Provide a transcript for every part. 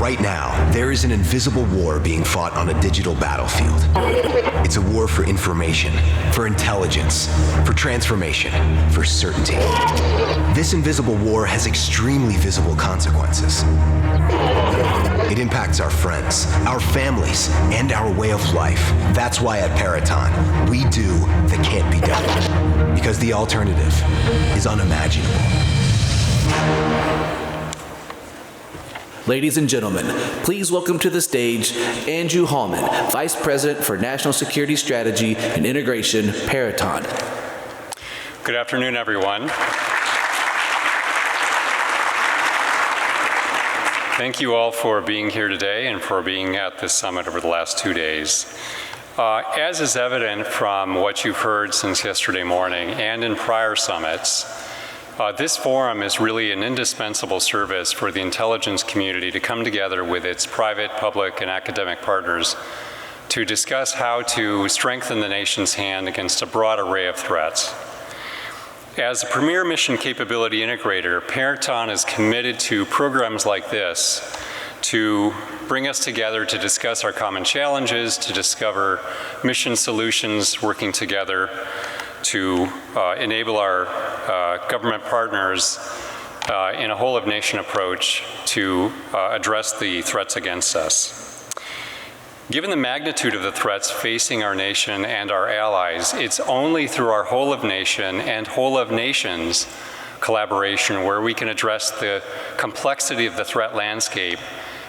Right now, there is an invisible war being fought on a digital battlefield. It's a war for information, for intelligence, for transformation, for certainty. This invisible war has extremely visible consequences. It impacts our friends, our families, and our way of life. That's why at Peraton, we do the can't be done. Because the alternative is unimaginable. Ladies and gentlemen, please welcome to the stage Andrew Hallman, Vice President for National Security Strategy and Integration, Peraton. Good afternoon, everyone. Thank you all for being here today and for being at this summit over the last 2 days. As is evident from what you've heard since yesterday morning and in prior summits, this forum is really an indispensable service for the intelligence community to come together with its private, public, and academic partners to discuss how to strengthen the nation's hand against a broad array of threats. As a premier mission capability integrator, Peraton is committed to programs like this to bring us together to discuss our common challenges, to discover mission solutions working together, to enable our government partners in a whole-of-nation approach to address the threats against us. Given the magnitude of the threats facing our nation and our allies, it's only through our whole-of-nation and whole-of-nations collaboration where we can address the complexity of the threat landscape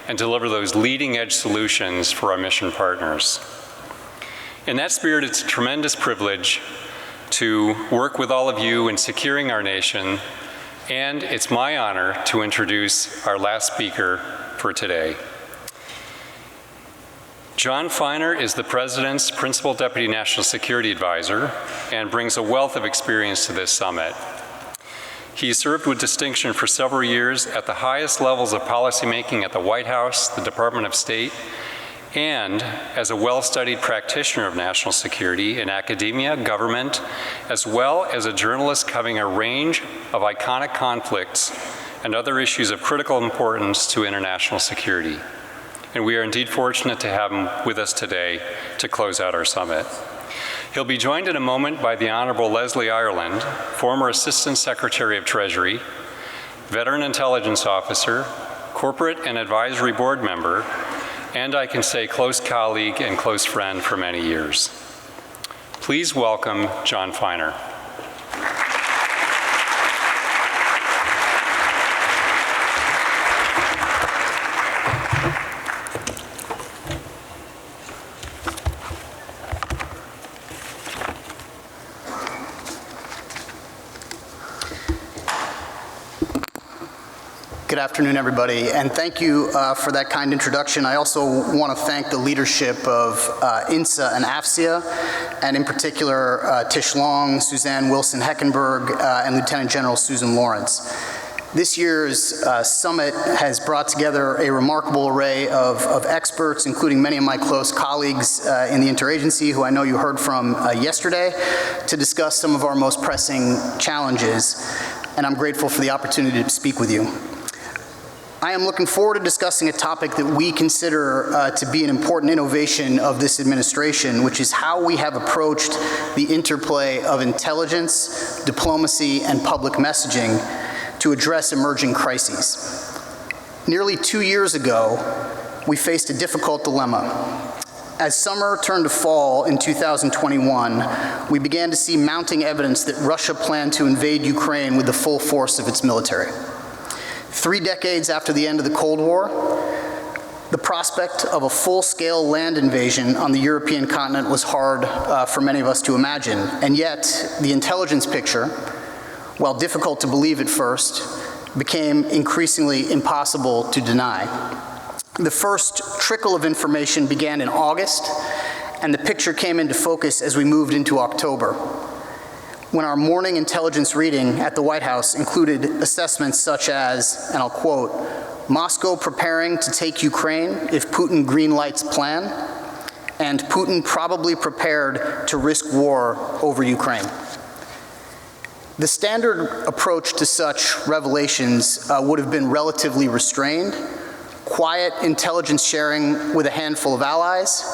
and deliver those leading-edge solutions for our mission partners. In that spirit, it's a tremendous privilege to work with all of you in securing our nation, and it's my honor to introduce our last speaker for today. Jon Finer is the President's Principal Deputy National Security Advisor and brings a wealth of experience to this summit. He served with distinction for several years at the highest levels of policymaking at the White House, the Department of State, and as a well-studied practitioner of national security in academia, government, as well as a journalist covering a range of iconic conflicts and other issues of critical importance to international security. And we are indeed fortunate to have him with us today to close out our summit. He'll be joined in a moment by the Honorable Leslie Ireland, former Assistant Secretary of Treasury, veteran intelligence officer, corporate and advisory board member, and I can say close colleague and close friend for many years. Please welcome Jon Finer. Good afternoon, everybody, and thank you for that kind introduction. I also want to thank the leadership of INSA and AFCEA, and in particular Tish Long, Suzanne Wilson-Heckenberg, and Lieutenant General Susan Lawrence. This year's summit has brought together a remarkable array of experts, including many of my close colleagues in the interagency who I know you heard from yesterday, to discuss some of our most pressing challenges, and I'm grateful for the opportunity to speak with you. I am looking forward to discussing a topic that we consider to be an important innovation of this administration, which is how we have approached the interplay of intelligence, diplomacy, and public messaging to address emerging crises. Nearly 2 years ago, we faced a difficult dilemma. As summer turned to fall in 2021, we began to see mounting evidence that Russia planned to invade Ukraine with the full force of its military. 3 decades after the end of the Cold War, the prospect of a full-scale land invasion on the European continent was hard for many of us to imagine, and yet the intelligence picture, while difficult to believe at first, became increasingly impossible to deny. The first trickle of information began in August, and the picture came into focus as we moved into October, when our morning intelligence reading at the White House included assessments such as, and I'll quote, Moscow preparing to take Ukraine if Putin greenlights plan, and Putin probably prepared to risk war over Ukraine. The standard approach to such revelations would have been relatively restrained, quiet intelligence sharing with a handful of allies,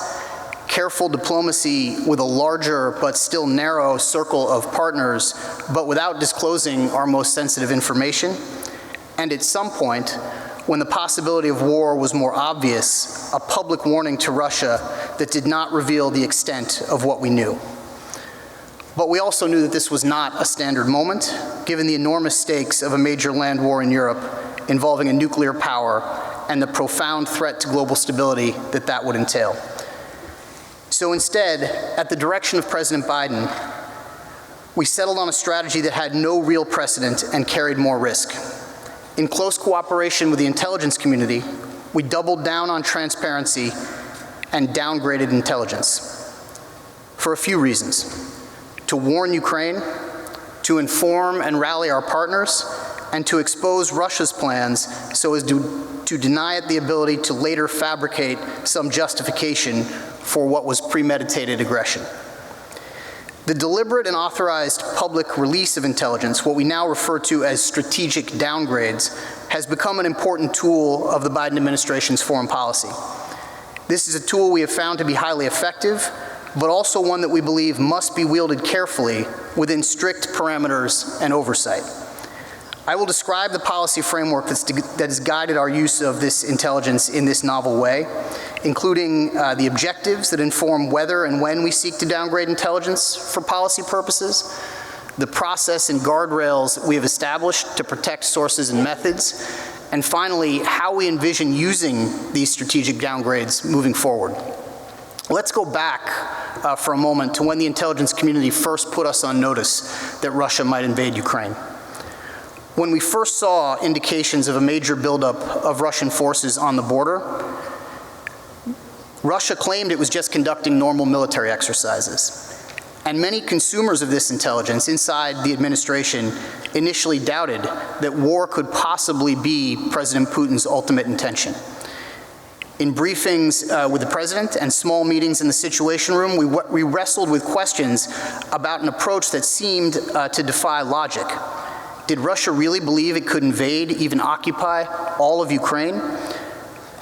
careful diplomacy with a larger but still narrow circle of partners, but without disclosing our most sensitive information, and at some point, when the possibility of war was more obvious, a public warning to Russia that did not reveal the extent of what we knew. But we also knew that this was not a standard moment, given the enormous stakes of a major land war in Europe involving a nuclear power and the profound threat to global stability that that would entail. So instead, at the direction of President Biden, we settled on a strategy that had no real precedent and carried more risk. In close cooperation with the intelligence community, we doubled down on transparency and downgraded intelligence for a few reasons: to warn Ukraine, to inform and rally our partners, and to expose Russia's plans so as to deny it the ability to later fabricate some justification for what was premeditated aggression. The deliberate and authorized public release of intelligence, what we now refer to as strategic downgrades, has become an important tool of the Biden administration's foreign policy. This is a tool we have found to be highly effective, but also one that we believe must be wielded carefully within strict parameters and oversight. I will describe the policy framework that has guided our use of this intelligence in this novel way, including the objectives that inform whether and when we seek to downgrade intelligence for policy purposes, the process and guardrails we have established to protect sources and methods, and finally, how we envision using these strategic downgrades moving forward. Let's go back for a moment to when the intelligence community first put us on notice that Russia might invade Ukraine. When we first saw indications of a major buildup of Russian forces on the border, Russia claimed it was just conducting normal military exercises. And many consumers of this intelligence inside the administration initially doubted that war could possibly be President Putin's ultimate intention. In briefings with the president and small meetings in the Situation Room, we wrestled with questions about an approach that seemed to defy logic. Did Russia really believe it could invade, even occupy, all of Ukraine?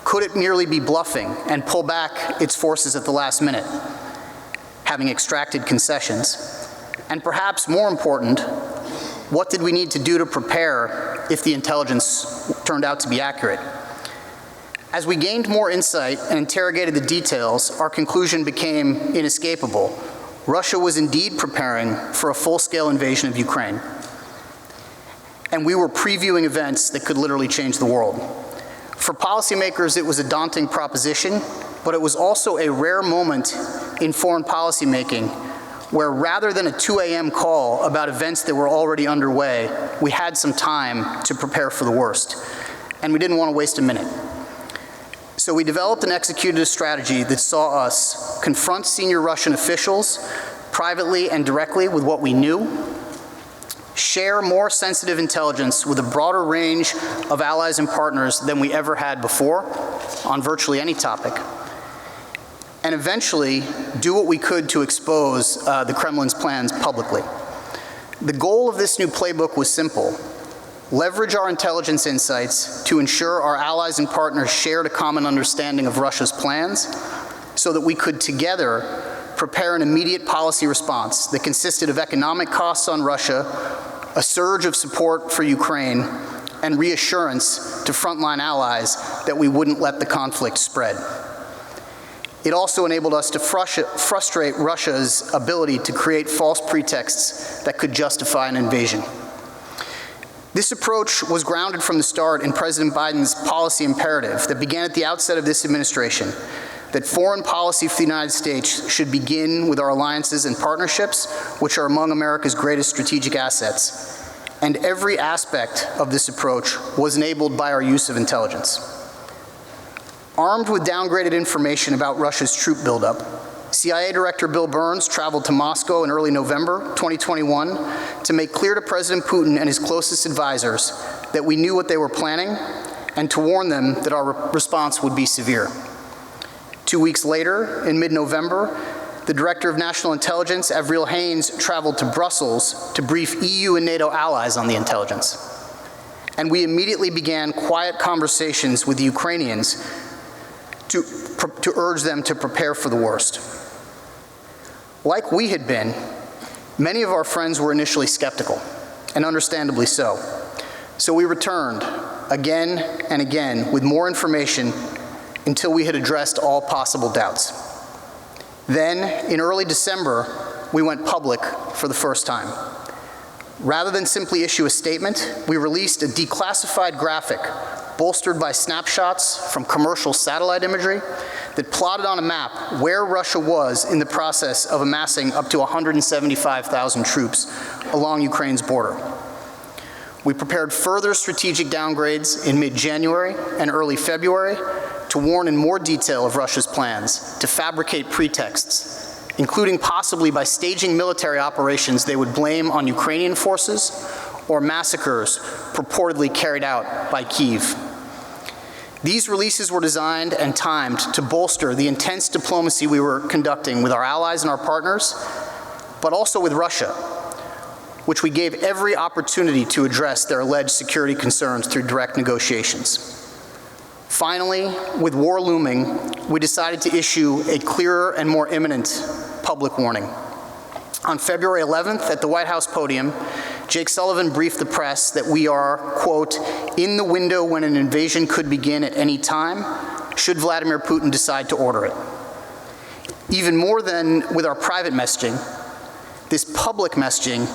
Could it merely be bluffing and pull back its forces at the last minute, having extracted concessions? And perhaps more important, what did we need to do to prepare if the intelligence turned out to be accurate? As we gained more insight and interrogated the details, our conclusion became inescapable. Russia was indeed preparing for a full-scale invasion of Ukraine. And we were previewing events that could literally change the world. For policymakers, it was a daunting proposition, but it was also a rare moment in foreign policy making where, rather than a 2 a.m. call about events that were already underway, we had some time to prepare for the worst, and we didn't want to waste a minute. So we developed and executed a strategy that saw us confront senior Russian officials privately and directly with what we knew, share more sensitive intelligence with a broader range of allies and partners than we ever had before on virtually any topic, and eventually do what we could to expose the Kremlin's plans publicly. The goal of this new playbook was simple: leverage our intelligence insights to ensure our allies and partners shared a common understanding of Russia's plans so that we could together prepare an immediate policy response that consisted of economic costs on Russia, a surge of support for Ukraine, and reassurance to frontline allies that we wouldn't let the conflict spread. It also enabled us to frustrate Russia's ability to create false pretexts that could justify an invasion. This approach was grounded from the start in President Biden's policy imperative that began at the outset of this administration, that foreign policy for the United States should begin with our alliances and partnerships, which are among America's greatest strategic assets. And every aspect of this approach was enabled by our use of intelligence. Armed with downgraded information about Russia's troop buildup, CIA Director Bill Burns traveled to Moscow in early November 2021 to make clear to President Putin and his closest advisors that we knew what they were planning and to warn them that our response would be severe. 2 weeks later, in mid-November, the Director of National Intelligence, Avril Haines, traveled to Brussels to brief EU and NATO allies on the intelligence. and we immediately began quiet conversations with the Ukrainians to urge them to prepare for the worst. Like we had been, many of our friends were initially skeptical, and understandably so. So we returned again and again with more information until we had addressed all possible doubts. Then, in early December, we went public for the first time. Rather than simply issue a statement, we released a declassified graphic bolstered by snapshots from commercial satellite imagery that plotted on a map where Russia was in the process of amassing up to 175,000 troops along Ukraine's border. We prepared further strategic downgrades in mid-January and early February to warn in more detail of Russia's plans to fabricate pretexts, including possibly by staging military operations they would blame on Ukrainian forces or massacres purportedly carried out by Kyiv. These releases were designed and timed to bolster the intense diplomacy we were conducting with our allies and our partners, but also with Russia, which we gave every opportunity to address their alleged security concerns through direct negotiations. Finally, with war looming, we decided to issue a clearer and more imminent public warning. On February 11th, at the White House podium, Jake Sullivan briefed the press that we are, quote, in the window when an invasion could begin at any time, should Vladimir Putin decide to order it. Even more than with our private messaging, this public messaging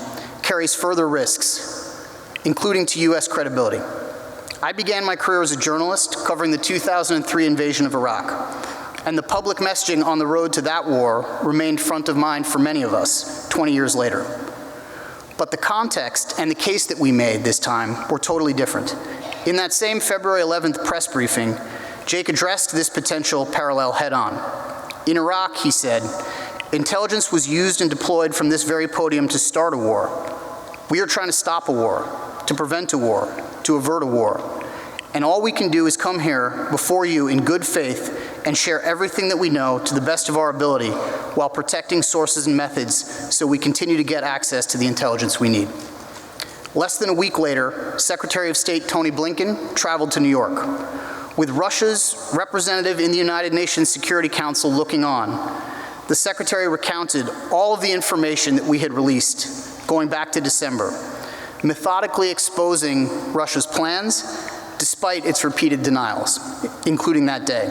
carries further risks, including to U.S. credibility. I began my career as a journalist covering the 2003 invasion of Iraq, and the public messaging on the road to that war remained front of mind for many of us 20 years later. But the context and the case that we made this time were totally different. In that same February 11th press briefing, Jake addressed this potential parallel head-on. In Iraq, he said, intelligence was used and deployed from this very podium to start a war. We are trying to stop a war, to prevent a war, to avert a war. And all we can do is come here before you in good faith and share everything that we know to the best of our ability while protecting sources and methods so we continue to get access to the intelligence we need. Less than a week later, Secretary of State Tony Blinken traveled to New York. With Russia's representative in the United Nations Security Council looking on, the Secretary recounted all of the information that we had released going back to December, methodically exposing Russia's plans despite its repeated denials, including that day.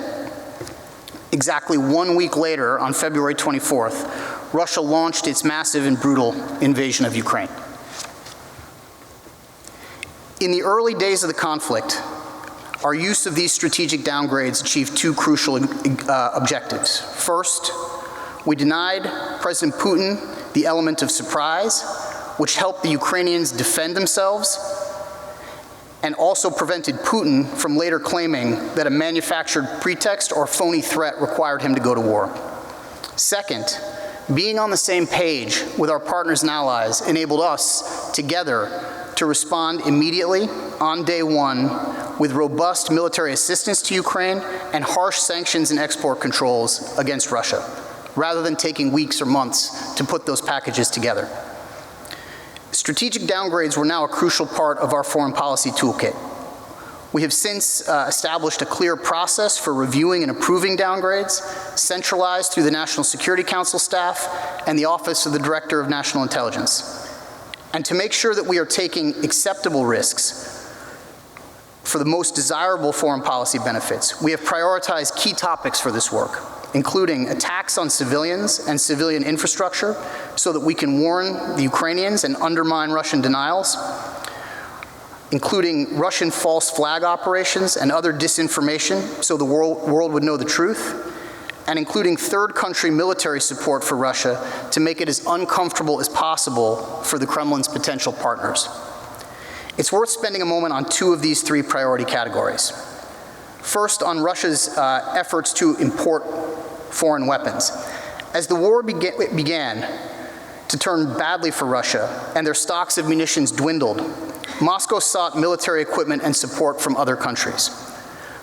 Exactly 1 week later, on February 24th, Russia launched its massive and brutal invasion of Ukraine. In the early days of the conflict, our use of these strategic downgrades achieved two crucial objectives. First, we denied President Putin the element of surprise, which helped the Ukrainians defend themselves, and also prevented Putin from later claiming that a manufactured pretext or phony threat required him to go to war. Second, being on the same page with our partners and allies enabled us, together, to respond immediately, on day one, with robust military assistance to Ukraine and harsh sanctions and export controls against Russia, rather than taking weeks or months to put those packages together. Strategic downgrades were now a crucial part of our foreign policy toolkit. We have since established a clear process for reviewing and approving downgrades, centralized through the National Security Council staff and the Office of the Director of National Intelligence. And to make sure that we are taking acceptable risks for the most desirable foreign policy benefits, we have prioritized key topics for this work, including attacks on civilians and civilian infrastructure so that we can warn the Ukrainians and undermine Russian denials, including Russian false flag operations and other disinformation so the world would know the truth, and including third country military support for Russia to make it as uncomfortable as possible for the Kremlin's potential partners. It's worth spending a moment on two of these three priority categories. First, on Russia's efforts to import foreign weapons. As the war began to turn badly for Russia and their stocks of munitions dwindled, Moscow sought military equipment and support from other countries.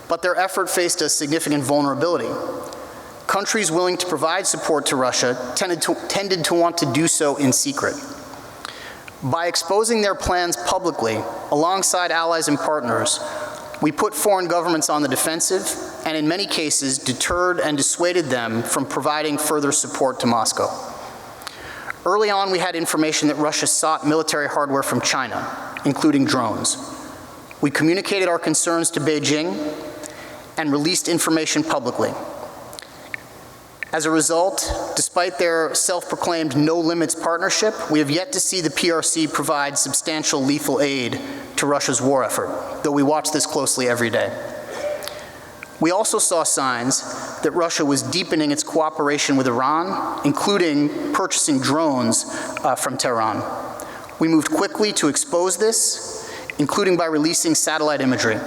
But their effort faced a significant vulnerability. Countries willing to provide support to Russia tended to want to do so in secret. By exposing their plans publicly, alongside allies and partners, we put foreign governments on the defensive and in many cases deterred and dissuaded them from providing further support to Moscow. Early on, we had information that Russia sought military hardware from China, including drones. We communicated our concerns to Beijing and released information publicly. As a result, despite their self-proclaimed no-limits partnership, we have yet to see the PRC provide substantial lethal aid to Russia's war effort, though we watch this closely every day. We also saw signs that Russia was deepening its cooperation with Iran, including purchasing drones from Tehran. We moved quickly to expose this, including by releasing satellite imagery.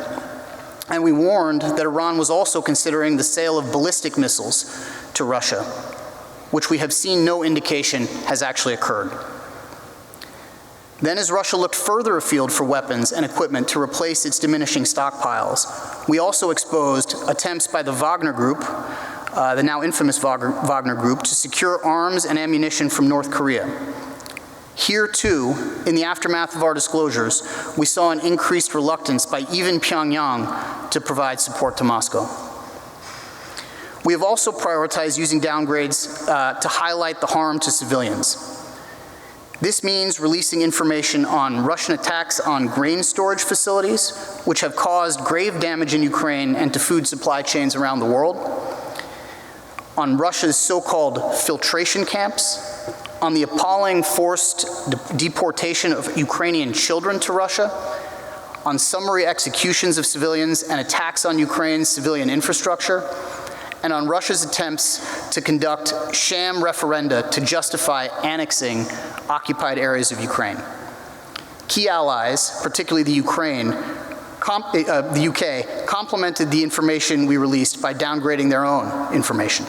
And we warned that Iran was also considering the sale of ballistic missiles to Russia, which we have seen no indication has actually occurred. Then, as Russia looked further afield for weapons and equipment to replace its diminishing stockpiles, we also exposed attempts by the Wagner Group, the now infamous Wagner Group, to secure arms and ammunition from North Korea. Here, too, in the aftermath of our disclosures, we saw an increased reluctance by even Pyongyang to provide support to Moscow. We have also prioritized using downgrades to highlight the harm to civilians. This means releasing information on Russian attacks on grain storage facilities, which have caused grave damage in Ukraine and to food supply chains around the world, on Russia's so-called filtration camps, on the appalling forced deportation of Ukrainian children to Russia, on summary executions of civilians and attacks on Ukraine's civilian infrastructure, and on Russia's attempts to conduct sham referenda to justify annexing occupied areas of Ukraine. Key allies, particularly the UK, complemented the information we released by downgrading their own information.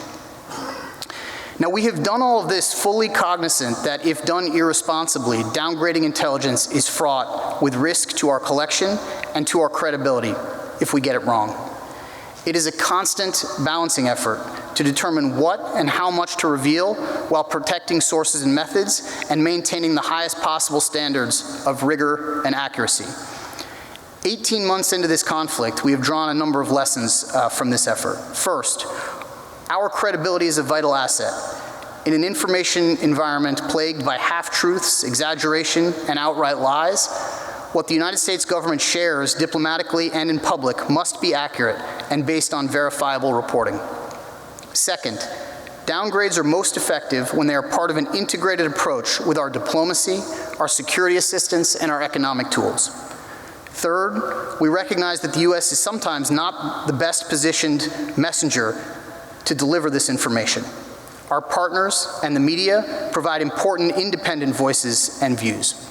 Now, we have done all of this fully cognizant that if done irresponsibly, downgrading intelligence is fraught with risk to our collection and to our credibility if we get it wrong. It is a constant balancing effort to determine what and how much to reveal while protecting sources and methods and maintaining the highest possible standards of rigor and accuracy. 18 months into this conflict, we have drawn a number of lessons from this effort. First, our credibility is a vital asset. In an information environment plagued by half-truths, exaggeration, and outright lies, what the United States government shares diplomatically and in public must be accurate and based on verifiable reporting. Second, downgrades are most effective when they are part of an integrated approach with our diplomacy, our security assistance, and our economic tools. Third, we recognize that the U.S. is sometimes not the best positioned messenger to deliver this information. Our partners and the media provide important independent voices and views.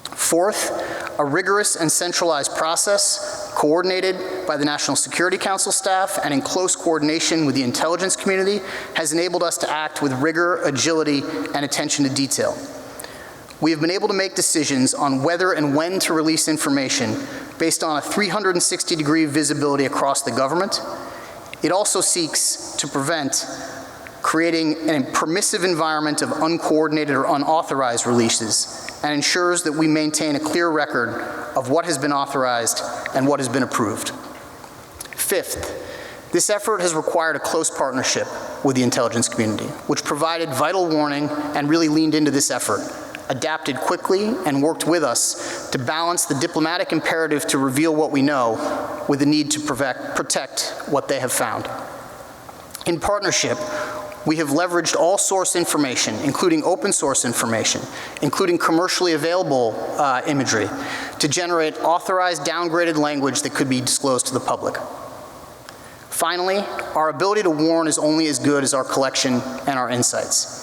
Fourth, a rigorous and centralized process, coordinated by the National Security Council staff and in close coordination with the intelligence community, has enabled us to act with rigor, agility, and attention to detail. We have been able to make decisions on whether and when to release information based on a 360-degree visibility across the government. It also seeks to prevent creating a permissive environment of uncoordinated or unauthorized releases, and ensures that we maintain a clear record of what has been authorized and what has been approved. Fifth, this effort has required a close partnership with the intelligence community, which provided vital warning and really leaned into this effort, adapted quickly, and worked with us to balance the diplomatic imperative to reveal what we know with the need to protect what they have found. In partnership, we have leveraged all source information, including open source information, including commercially available imagery, to generate authorized downgraded language that could be disclosed to the public. Finally, our ability to warn is only as good as our collection and our insights.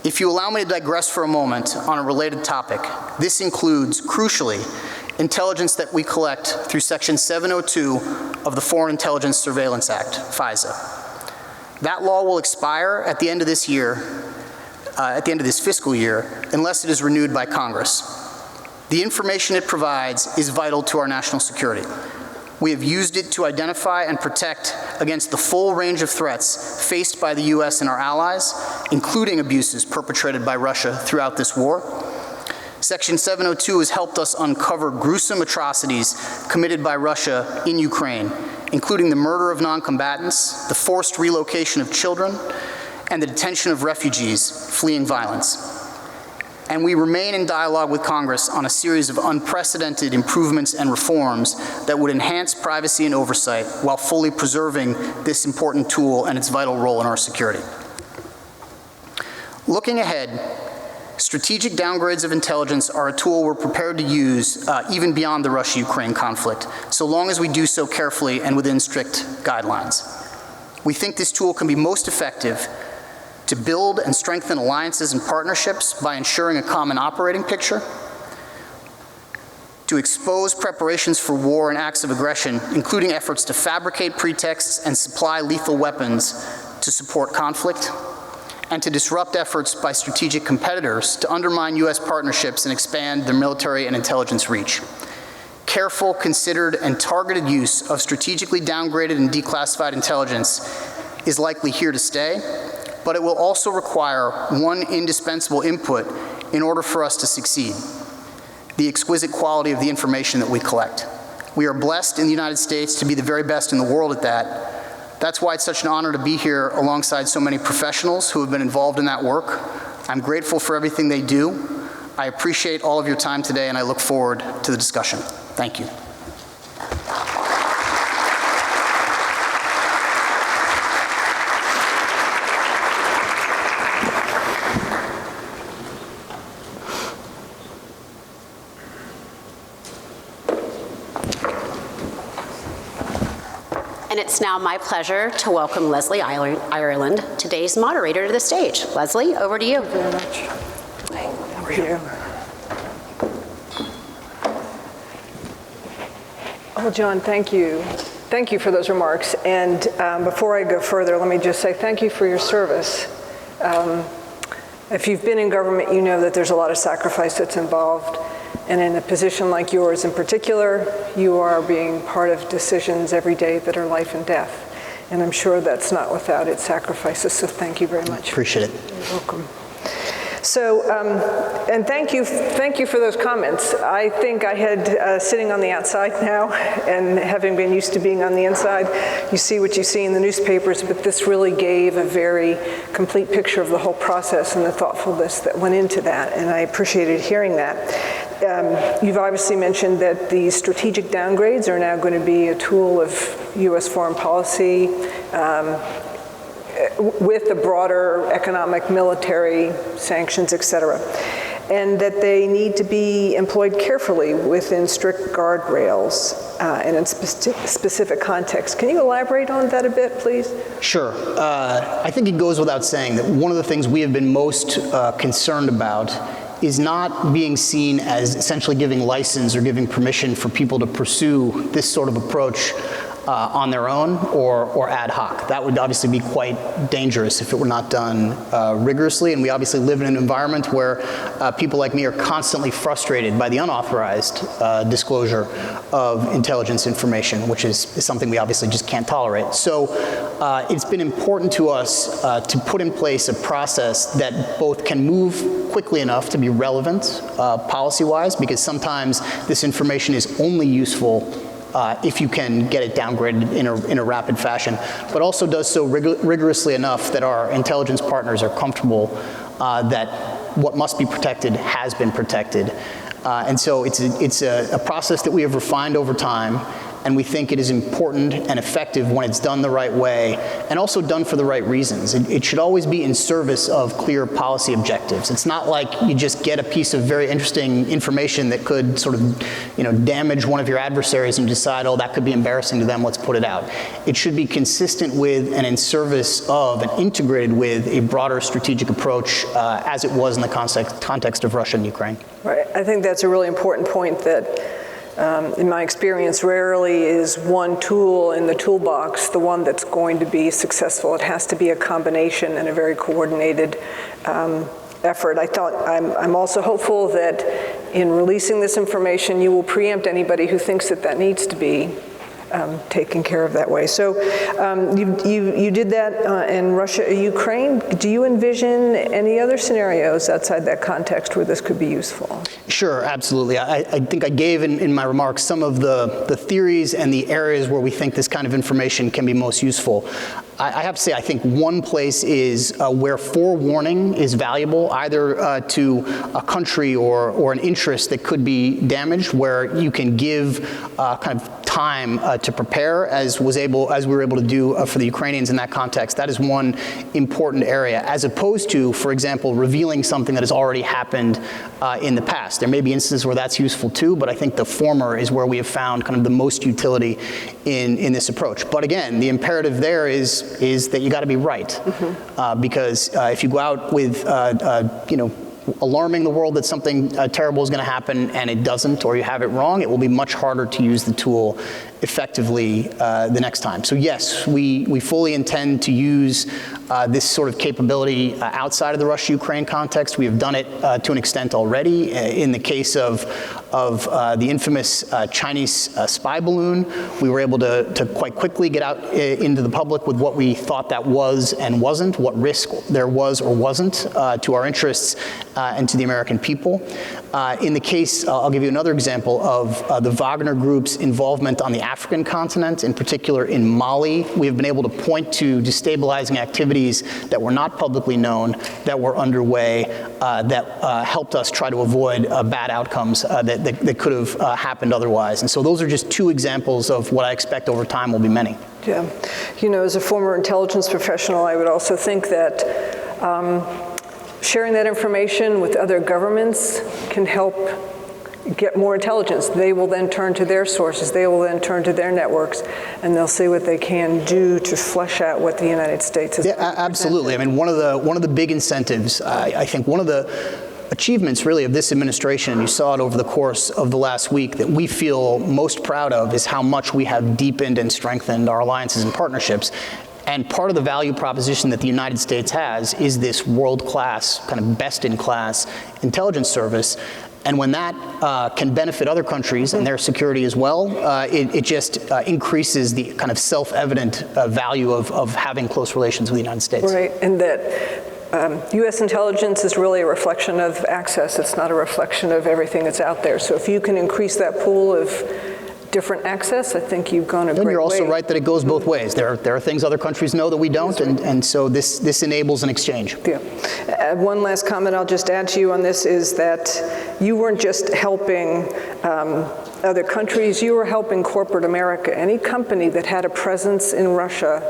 If you allow me to digress for a moment on a related topic, this includes, crucially, intelligence that we collect through Section 702 of the Foreign Intelligence Surveillance Act, FISA. That law will expire at the end of this year, at the end of this fiscal year, unless it is renewed by Congress. The information it provides is vital to our national security. We have used it to identify and protect against the full range of threats faced by the U.S. and our allies, including abuses perpetrated by Russia throughout this war. Section 702 has helped us uncover gruesome atrocities committed by Russia in Ukraine, including the murder of non-combatants, the forced relocation of children, and the detention of refugees fleeing violence. And we remain in dialogue with Congress on a series of unprecedented improvements and reforms that would enhance privacy and oversight while fully preserving this important tool and its vital role in our security. Looking ahead, strategic downgrades of intelligence are a tool we're prepared to use even beyond the Russia-Ukraine conflict, so long as we do so carefully and within strict guidelines. We think this tool can be most effective to build and strengthen alliances and partnerships by ensuring a common operating picture, to expose preparations for war and acts of aggression, including efforts to fabricate pretexts and supply lethal weapons to support conflict, and to disrupt efforts by strategic competitors to undermine U.S. partnerships and expand their military and intelligence reach. Careful, considered, and targeted use of strategically downgraded and declassified intelligence is likely here to stay, but it will also require one indispensable input in order for us to succeed: the exquisite quality of the information that we collect. We are blessed in the United States to be the very best in the world at that. That's why it's such an honor to be here alongside so many professionals who have been involved in that work. I'm grateful for everything they do. I appreciate all of your time today, and I look forward to the discussion. Thank you. And it's now my pleasure to welcome Leslie Ireland, today's moderator, to the stage. Leslie, over to you. Thank you very much. How are you? Oh, John, thank you. Thank you for those remarks. And before I go further, let me just say thank you for your service. If you've been in government, you know that there's a lot of sacrifice that's involved. And in a position like yours in particular, you are being part of decisions every day that are life and death. And I'm sure that's not without its sacrifices, so thank you very much. Appreciate it. You're welcome. So, and thank you for those comments. I think I had, sitting on the outside now, and having been used to being on the inside, you see what you see in the newspapers, but this really gave a very complete picture of the whole process and the thoughtfulness that went into that, and I appreciated hearing that. You've obviously mentioned that the strategic downgrades are now going to be a tool of U.S. foreign policy with the broader economic, military sanctions, et cetera, and that they need to be employed carefully within strict guardrails and in specific contexts. Can you elaborate on that a bit, please? Sure. I think it goes without saying that one of the things we have been most concerned about is not being seen as essentially giving license or giving permission for people to pursue this sort of approach on their own or ad hoc. That would obviously be quite dangerous if it were not done rigorously, and we obviously live in an environment where people like me are constantly frustrated by the unauthorized disclosure of intelligence information, which is something we obviously just can't tolerate. So it's been important to us to put in place a process that both can move quickly enough to be relevant policy-wise, because sometimes this information is only useful if you can get it downgraded in a rapid fashion, but also does so rigorously enough that our intelligence partners are comfortable that what must be protected has been protected. And so it's a process that we have refined over time, and we think it is important and effective when it's done the right way and also done for the right reasons. It should always be in service of clear policy objectives. It's not like you just get a piece of very interesting information that could sort of, damage one of your adversaries and you decide, oh, that could be embarrassing to them, let's put it out. It should be consistent with and in service of and integrated with a broader strategic approach as it was in the context of Russia and Ukraine. Right. I think that's a really important point that in my experience, rarely is one tool in the toolbox the one that's going to be successful. It has to be a combination and a very coordinated effort. I'm also hopeful that in releasing this information, you will preempt anybody who thinks that that needs to be taken care of that way. So you did that in Russia, Ukraine. Do you envision any other scenarios outside that context where this could be useful? Sure, absolutely. I think I gave in my remarks some of the theories and the areas where we think this kind of information can be most useful. I have to say, I think one place is where forewarning is valuable, either to a country or an interest that could be damaged, where you can give kind of time to prepare, as we were able to do for the Ukrainians in that context. That is one important area, as opposed to, for example, revealing something that has already happened in the past. There may be instances where that's useful too, but I think the former is where we have found kind of the most utility in this approach. But again, the imperative there is that you got to be right, because if you go out with alarming the world that something terrible is going to happen and it doesn't, or you have it wrong, it will be much harder to use the tool effectively the next time. So yes, we fully intend to use this sort of capability outside of the Russia-Ukraine context. We have done it to an extent already. In the case of the infamous Chinese spy balloon, we were able to quite quickly get out into the public with what we thought that was and wasn't, what risk there was or wasn't to our interests and to the American people. In the case, I'll give you another example of the Wagner Group's involvement on the African continent, in particular in Mali. We have been able to point to destabilizing activities that were not publicly known, that were underway, that helped us try to avoid bad outcomes that could have happened otherwise. And so those are just two examples of what I expect over time will be many. Yeah. As a former intelligence professional, I would also think that sharing that information with other governments can help get more intelligence. They will then turn to their sources, they will then turn to their networks, and they'll see what they can do to flesh out what the United States is. Yeah, absolutely. I mean, one of the big incentives, I think one of the achievements really of this administration, and you saw it over the course of the last week, that we feel most proud of is how much we have deepened and strengthened our alliances and partnerships. And part of the value proposition that the United States has is this world-class, kind of best-in-class intelligence service. And when that can benefit other countries and their security as well, it just increases the kind of self-evident value of having close relations with the United States. Right, and that U.S. intelligence is really a reflection of access. It's not a reflection of everything that's out there. So if you can increase that pool of different access, I think you've gone a great way. And you're also right that it goes both ways. There are things other countries know that we don't, and so this enables an exchange. Yeah. One last comment I'll just add to you on this is that you weren't just helping other countries, you were helping corporate America. Any company that had a presence in Russia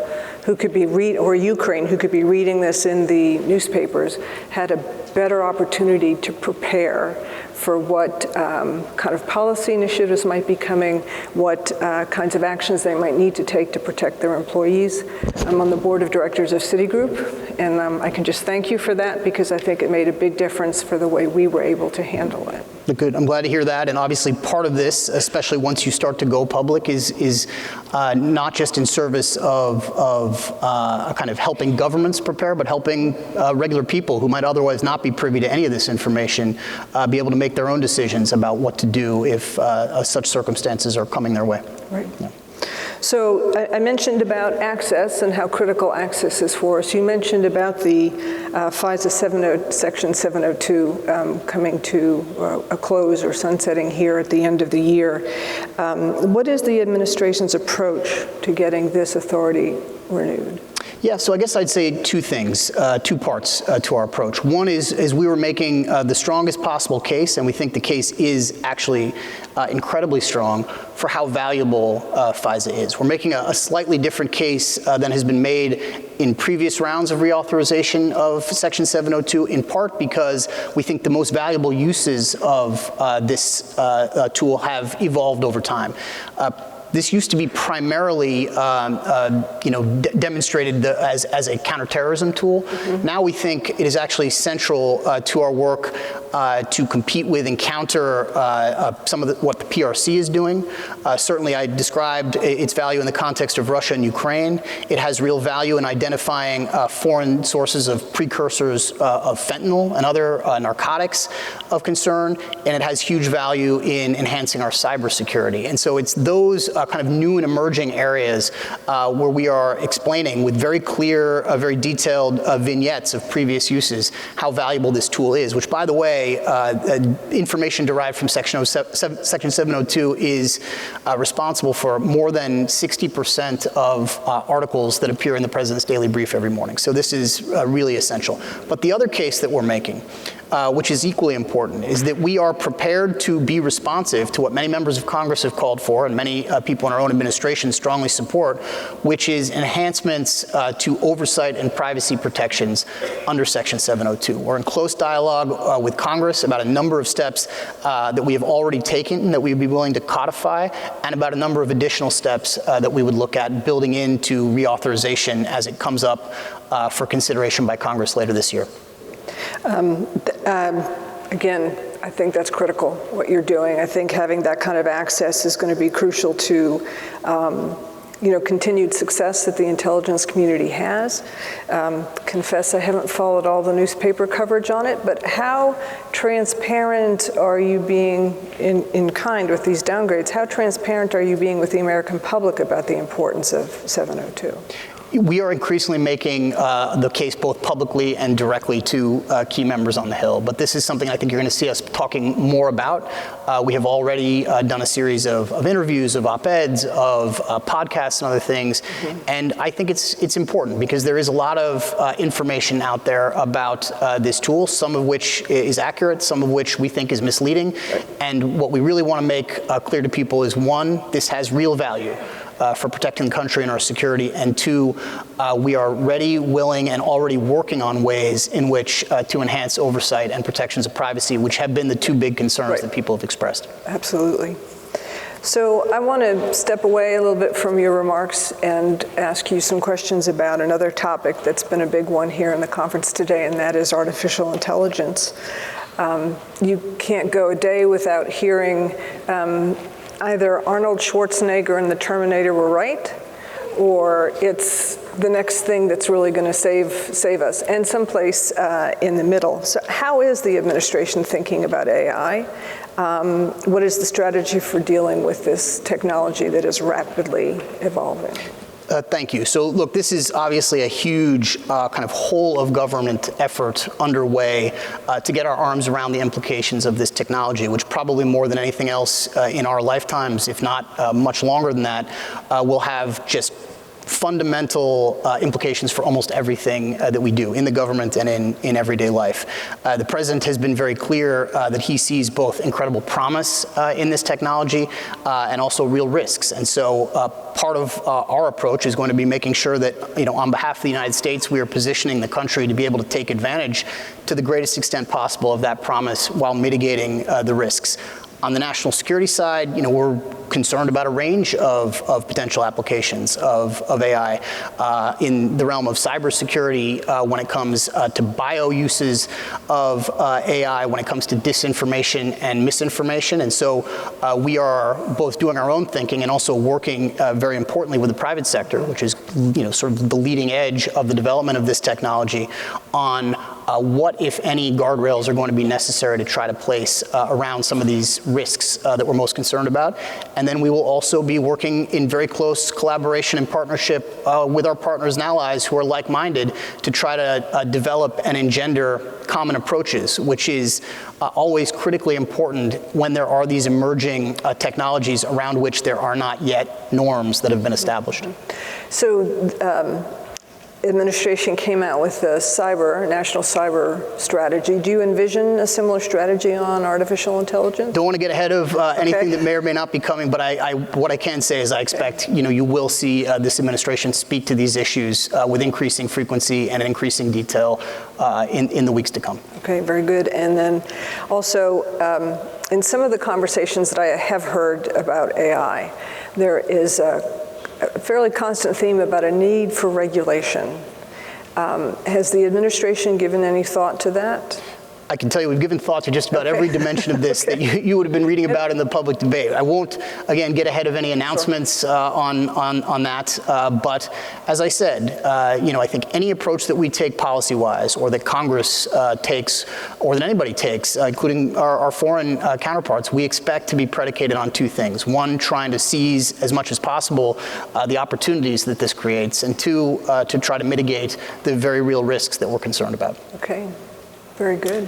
who could be or Ukraine, who could be reading this in the newspapers, had a better opportunity to prepare for what kind of policy initiatives might be coming, what kinds of actions they might need to take to protect their employees. I'm on the board of directors of Citigroup, and I can just thank you for that, because I think it made a big difference for the way we were able to handle it. Good. I'm glad to hear that. And obviously part of this, especially once you start to go public, is not just in service of kind of helping governments prepare, but helping regular people who might otherwise not be privy to any of this information be able to make their own decisions about what to do if such circumstances are coming their way. Right. Yeah. So I mentioned about access and how critical access is for us. You mentioned about the FISA Section 702 coming to a close or sunsetting here at the end of the year. What is the administration's approach to getting this authority renewed? Yeah, so I guess I'd say two things, two parts to our approach. One is we were making the strongest possible case, and we think the case is actually incredibly strong for how valuable FISA is. We're making a slightly different case than has been made in previous rounds of reauthorization of Section 702, in part because we think the most valuable uses of this tool have evolved over time. This used to be primarily, demonstrated as a counterterrorism tool. Mm-hmm. Now we think it is actually central to our work to compete with and counter some of what the PRC is doing. Certainly, I described its value in the context of Russia and Ukraine. It has real value in identifying foreign sources of precursors of fentanyl and other narcotics of concern, and it has huge value in enhancing our cybersecurity. And so it's those kind of new and emerging areas where we are explaining with very clear, very detailed vignettes of previous uses how valuable this tool is, which, by the way, information derived from Section 702 is responsible for more than 60% of articles that appear in the President's Daily Brief every morning. So this is really essential. But the other case that we're making, which is equally important, is that we are prepared to be responsive to what many members of Congress have called for and many people in our own administration strongly support, which is enhancements to oversight and privacy protections under Section 702. We're in close dialogue with Congress about a number of steps that we have already taken that we would be willing to codify, and about a number of additional steps that we would look at building into reauthorization as it comes up for consideration by Congress later this year. Again, I think that's critical, what you're doing. I think having that kind of access is going to be crucial to continued success that the intelligence community has. Confess I haven't followed all the newspaper coverage on it, but how transparent are you being in kind with these downgrades? How transparent are you being with the American public about the importance of 702? We are increasingly making the case both publicly and directly to key members on the Hill, but this is something I think you're going to see us talking more about. We have already done a series of interviews, of op-eds, of podcasts and other things, and I think it's important because there is a lot of information out there about this tool, some of which is accurate, some of which we think is misleading, and what we really want to make clear to people is, one, this has real value for protecting the country and our security, and two, we are ready, willing, and already working on ways in which to enhance oversight and protections of privacy, which have been the two big concerns that people have expressed. Absolutely. So I want to step away a little bit from your remarks and ask you some questions about another topic that's been a big one here in the conference today, and that is artificial intelligence. You can't go a day without hearing either Arnold Schwarzenegger and the Terminator were right, or it's the next thing that's really going to save us, and someplace in the middle. So how is the administration thinking about AI? What is the strategy for dealing with this technology that is rapidly evolving? Thank you. So look, this is obviously a huge kind of whole of government effort underway to get our arms around the implications of this technology, which probably more than anything else in our lifetimes, if not much longer than that, will have just fundamental implications for almost everything that we do in the government and in everyday life. The President has been very clear that he sees both incredible promise in this technology and also real risks. And so part of our approach is going to be making sure that, on behalf of the United States, we are positioning the country to be able to take advantage to the greatest extent possible of that promise while mitigating the risks. On the national security side, we're concerned about a range of potential applications of AI in the realm of cybersecurity when it comes to bio uses of AI, when it comes to disinformation and misinformation. And so we are both doing our own thinking and also working very importantly with the private sector, which is sort of the leading edge of the development of this technology, on what, if any, guardrails are going to be necessary to try to place around some of these risks that we're most concerned about. And then we will also be working in very close collaboration and partnership with our partners and allies who are like-minded to try to develop and engender common approaches, which is always critically important when there are these emerging technologies around which there are not yet norms that have been established. So administration came out with a national cyber strategy. Do you envision a similar strategy on artificial intelligence? Don't want to get ahead of anything that may or may not be coming, but what I can say is I expect you will see this administration speak to these issues with increasing frequency and increasing detail in the weeks to come. Okay, very good. And then also, in some of the conversations that I have heard about AI, there is a fairly constant theme about a need for regulation. Has the administration given any thought to that? I can tell you we've given thought to just about every dimension of this that you would have been reading about in the public debate. I won't, again, get ahead of any announcements on that, but as I said, I think any approach that we take policy-wise or that Congress takes or that anybody takes, including our foreign counterparts, we expect to be predicated on two things. One, trying to seize as much as possible the opportunities that this creates, and two, to try to mitigate the very real risks that we're concerned about. Okay, very good.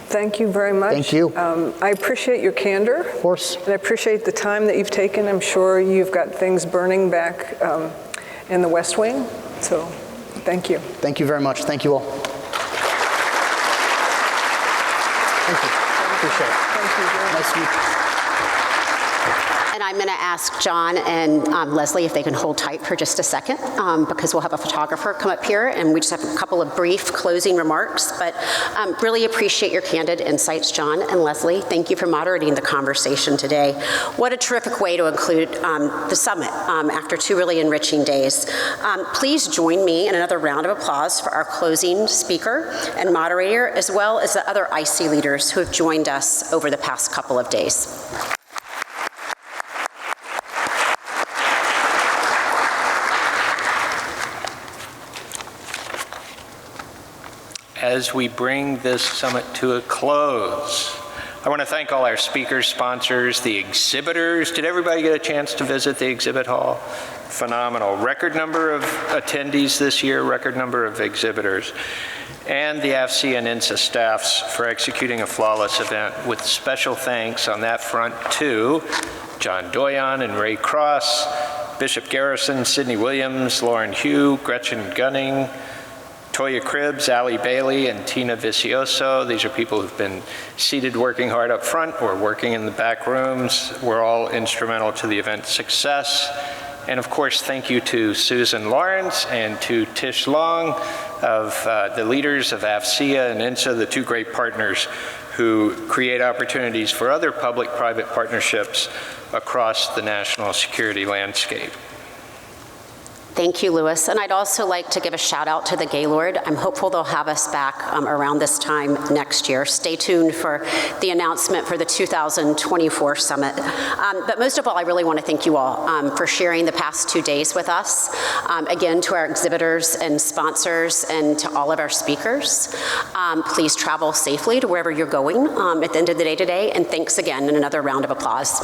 Thank you very much. Thank you. I appreciate your candor. Of course. And I appreciate the time that you've taken. I'm sure you've got things burning back in the West Wing, so thank you. Thank you very much. Thank you all. Thank you. Appreciate it. Thank you very much. Nice to meet you. And I'm going to ask John and Leslie if they can hold tight for just a second, because we'll have a photographer come up here, and we just have a couple of brief closing remarks. But really appreciate your candid insights, John and Leslie. Thank you for moderating the conversation today. What a terrific way to include the summit after 2 really enriching days. Please join me in another round of applause for our closing speaker and moderator, as well as the other IC leaders who have joined us over the past couple of days. As we bring this summit to a close, I want to thank all our speakers, sponsors, the exhibitors. Did everybody get a chance to visit the exhibit hall? Phenomenal. Record number of attendees this year, record number of exhibitors. And the AFCEA and INSA staffs for executing a flawless event, with special thanks on that front to John Doyon and Ray Cross, Bishop Garrison, Sidney Williams, Lauren Hugh, Gretchen Gunning, Toya Cribbs, Allie Bailey, and Tina Vicioso. These are people who've been seated working hard up front or working in the back rooms. We're all instrumental to the event's success. And of course, thank you to Susan Lawrence and to Tish Long, of the leaders of AFCEA and INSA, the 2 great partners who create opportunities for other public-private partnerships across the national security landscape. Thank you, Louis. And I'd also like to give a shout out to the Gaylord. I'm hopeful they'll have us back around this time next year. Stay tuned for the announcement for the 2024 summit. But most of all, I really want to thank you all for sharing the past 2 days with us. Again, to our exhibitors and sponsors and to all of our speakers. Please travel safely to wherever you're going at the end of the day today. And thanks again, and another round of applause.